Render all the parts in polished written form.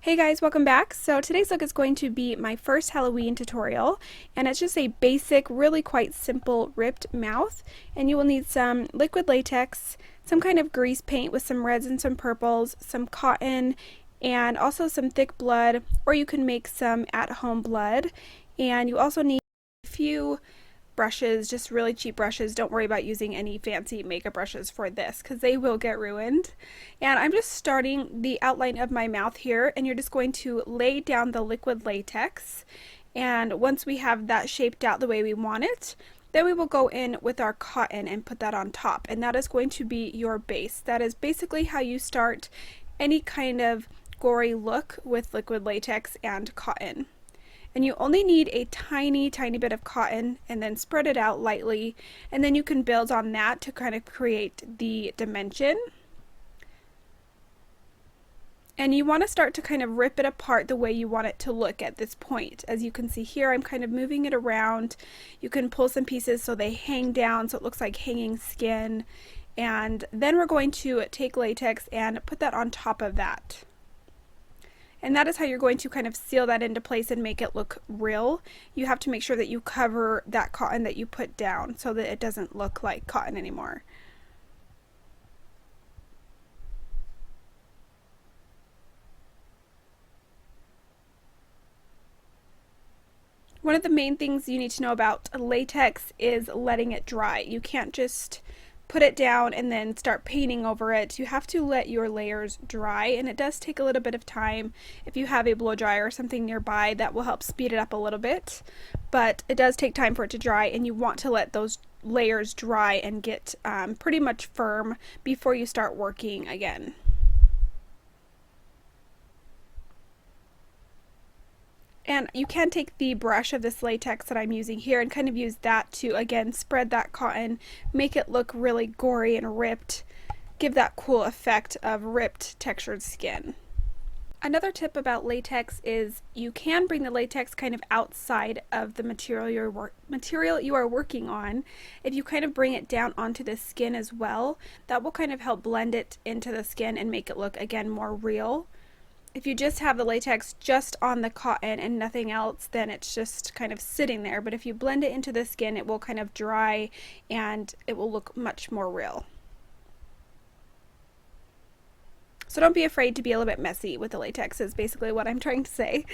Hey guys, welcome back. So today's look is going to be my first Halloween tutorial, and it's just a basic, really quite simple ripped mouth. And you will need some liquid latex, some kind of grease paint with some reds and some purples, some cotton, and also some thick blood, or you can make some at-home blood. And you also need a few brushes, just really cheap brushes. Don't worry about using any fancy makeup brushes for this because they will get ruined. And I'm just starting the outline of my mouth here, and you're just going to lay down the liquid latex. And once we have that shaped out the way we want it, then we will go in with our cotton and put that on top, and that is going to be your base. That is basically how you start any kind of gory look with liquid latex and cotton. And you only need a tiny bit of cotton, and then spread it out lightly, and then you can build on that to kind of create the dimension. And you want to start to kind of rip it apart the way you want it to look at this point. As you can see here, I'm kind of moving it around. You can pull some pieces so they hang down so it looks like hanging skin. And then we're going to take latex and put that on top of that. And that is how you're going to kind of seal that into place and make it look real. You have to make sure that you cover that cotton that you put down so that it doesn't look like cotton anymore. One of the main things you need to know about latex is letting it dry. You can't just put it down and then start painting over it. You have to let your layers dry, and it does take a little bit of time. If you have a blow dryer or something nearby, that will help speed it up a little bit, but it does take time for it to dry, and you want to let those layers dry and get pretty much firm before you start working again. And you can take the brush of this latex that I'm using here and kind of use that to, again, spread that cotton, make it look really gory and ripped, give that cool effect of ripped textured skin. Another tip about latex is you can bring the latex kind of outside of the material you are working on. If you kind of bring it down onto the skin as well, that will kind of help blend it into the skin and make it look, again, more real. If you just have the latex just on the cotton and nothing else, then it's just kind of sitting there. But if you blend it into the skin, it will kind of dry and it will look much more real. So don't be afraid to be a little bit messy with the latex is basically what I'm trying to say.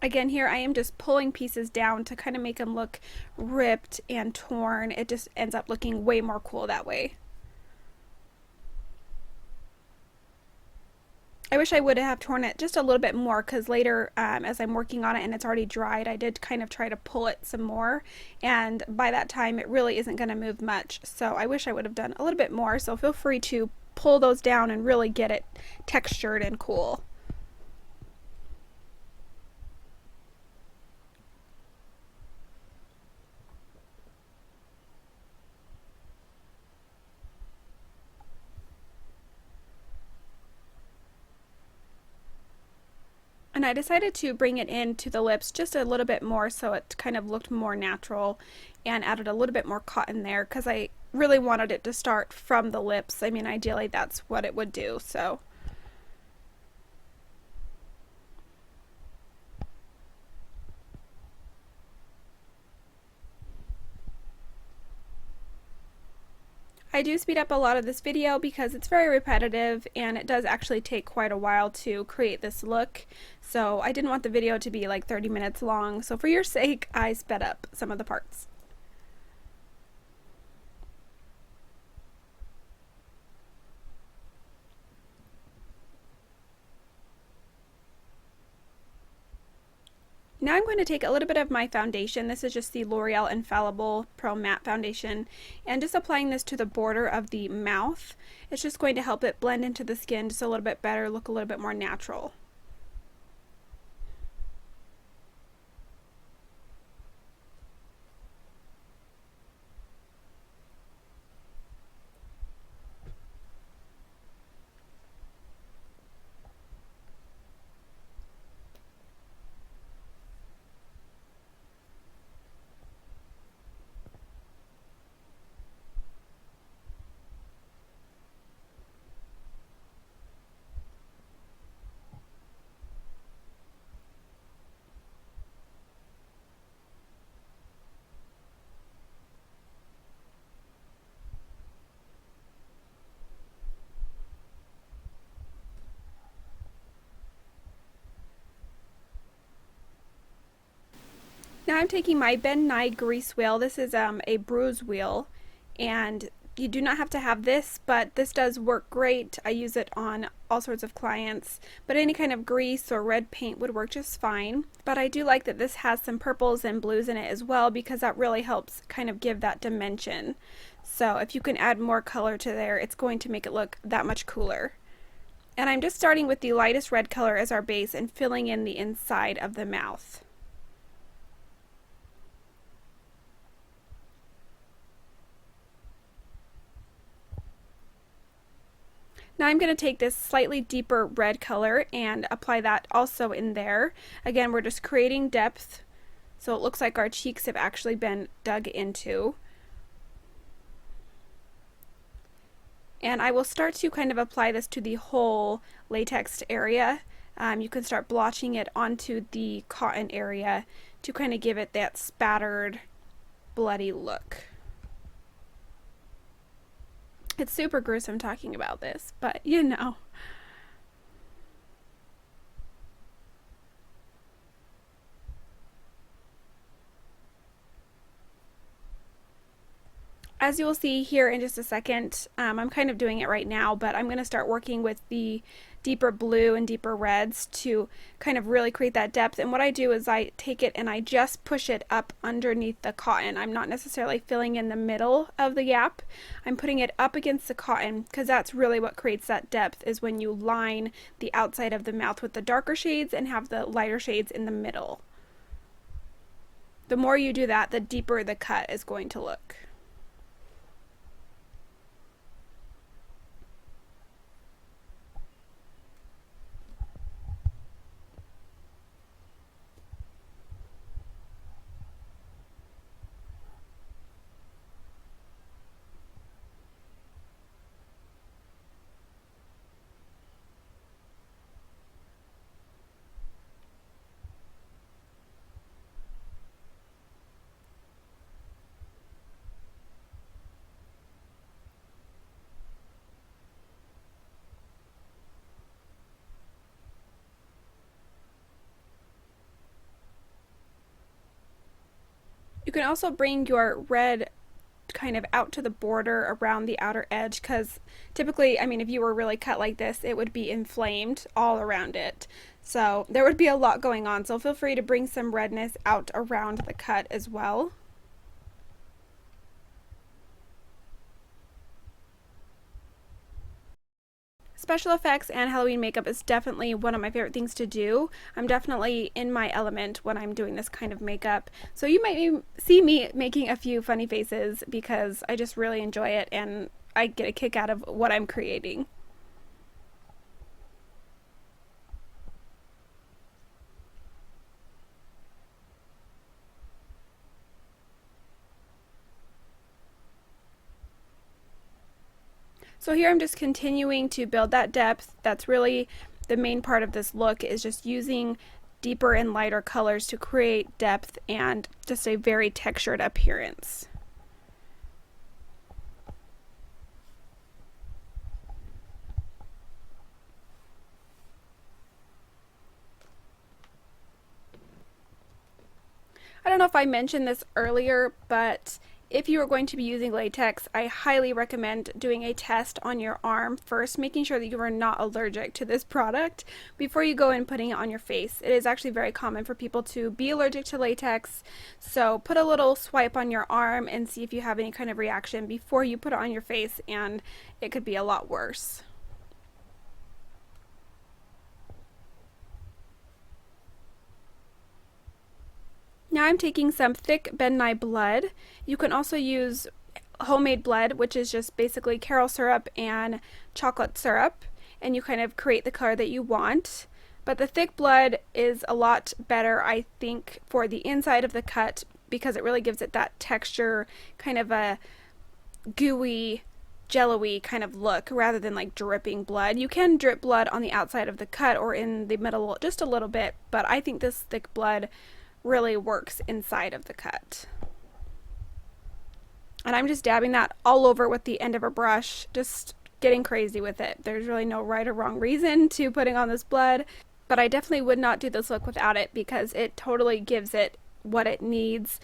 Again, here I am just pulling pieces down to kind of make them look ripped and torn. It just ends up looking way more cool that way. I wish I would have torn it just a little bit more, because later as I'm working on it and it's already dried, I did kind of try to pull it some more, and by that time it really isn't going to move much. So I wish I would have done a little bit more, so feel free to pull those down and really get it textured and cool. And I decided to bring it into the lips just a little bit more so it kind of looked more natural, and added a little bit more cotton there because I really wanted it to start from the lips. I mean, ideally that's what it would do, so. I do speed up a lot of this video because it's very repetitive, and it does actually take quite a while to create this look. So I didn't want the video to be like 30 minutes long, so for your sake I sped up some of the parts. Now I'm going to take a little bit of my foundation. This is just the L'Oreal Infallible Pro Matte Foundation, and just applying this to the border of the mouth. It's just going to help it blend into the skin just a little bit better, look a little bit more natural. Now I'm taking my Nye Grease Wheel. This is a bruise wheel, and you do not have to have this, but this does work great. I use it on all sorts of clients, but any kind of grease or red paint would work just fine. But I do like that this has some purples and blues in it as well, because that really helps kind of give that dimension. So if you can add more color to there, it's going to make it look that much cooler. And I'm just starting with the lightest red color as our base and filling in the inside of the mouth. Now I'm going to take this slightly deeper red color and apply that also in there. Again, we're just creating depth so it looks like our cheeks have actually been dug into. And I will start to kind of apply this to the whole latex area. You can start blotching it onto the cotton area to kind of give it that spattered, bloody look. It's super gruesome talking about this, but you know. As you will see here in just a second, I'm kind of doing it right now, but I'm going to start working with the deeper blue and deeper reds to kind of really create that depth. And what I do is I take it and I just push it up underneath the cotton. I'm not necessarily filling in the middle of the gap. I'm putting it up against the cotton, because that's really what creates that depth, is when you line the outside of the mouth with the darker shades and have the lighter shades in the middle. The more you do that, the deeper the cut is going to look. You can also bring your red kind of out to the border around the outer edge, because typically, I mean, if you were really cut like this, it would be inflamed all around it. So there would be a lot going on. So feel free to bring some redness out around the cut as well. Special effects and Halloween makeup is definitely one of my favorite things to do. I'm definitely in my element when I'm doing this kind of makeup. So you might see me making a few funny faces because I just really enjoy it and I get a kick out of what I'm creating. So here I'm just continuing to build that depth. That's really the main part of this look, is just using deeper and lighter colors to create depth and just a very textured appearance. I don't know if I mentioned this earlier, but if you are going to be using latex, I highly recommend doing a test on your arm first, making sure that you are not allergic to this product before you go and putting it on your face. It is actually very common for people to be allergic to latex, so put a little swipe on your arm and see if you have any kind of reaction before you put it on your face, and it could be a lot worse. Now I'm taking some thick Nye blood. You can also use homemade blood, which is just basically carob syrup and chocolate syrup, and you kind of create the color that you want. But the thick blood is a lot better, I think, for the inside of the cut, because it really gives it that texture, kind of a gooey, jello-y kind of look, rather than like dripping blood. You can drip blood on the outside of the cut or in the middle just a little bit, but I think this thick blood really works inside of the cut. And I'm just dabbing that all over with the end of a brush, just getting crazy with it. There's really no right or wrong reason to putting on this blood, but I definitely would not do this look without it, because it totally gives it what it needs,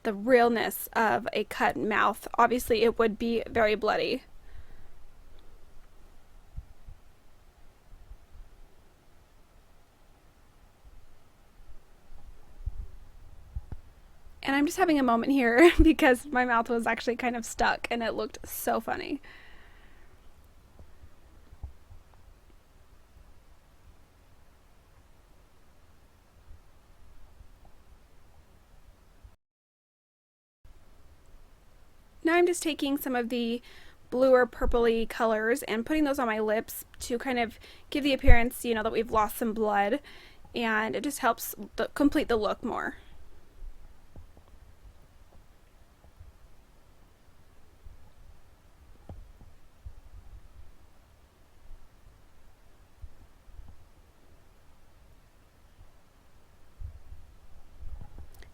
the realness of a cut mouth. Obviously it would be very bloody. And I'm just having a moment here because my mouth was actually kind of stuck and it looked so funny. Now I'm just taking some of the bluer purpley colors and putting those on my lips to kind of give the appearance, you know, that we've lost some blood, and it just helps complete the look more.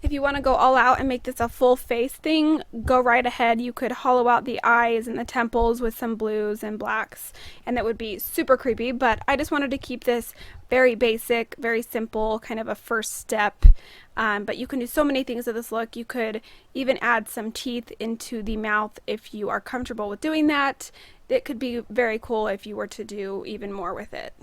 If you want to go all out and make this a full face thing, go right ahead. You could hollow out the eyes and the temples with some blues and blacks, and that would be super creepy, but I just wanted to keep this very basic, very simple, kind of a first step. But you can do so many things with this look. You could even add some teeth into the mouth if you are comfortable with doing that. It could be very cool if you were to do even more with it.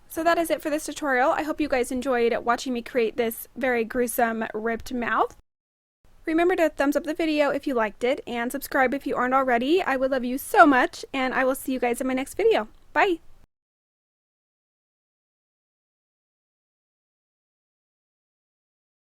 So that is it for this tutorial. I hope you guys enjoyed watching me create this very gruesome ripped mouth. Remember to thumbs up the video if you liked it, and subscribe if you aren't already. I would love you so much, and I will see you guys in my next video. Bye!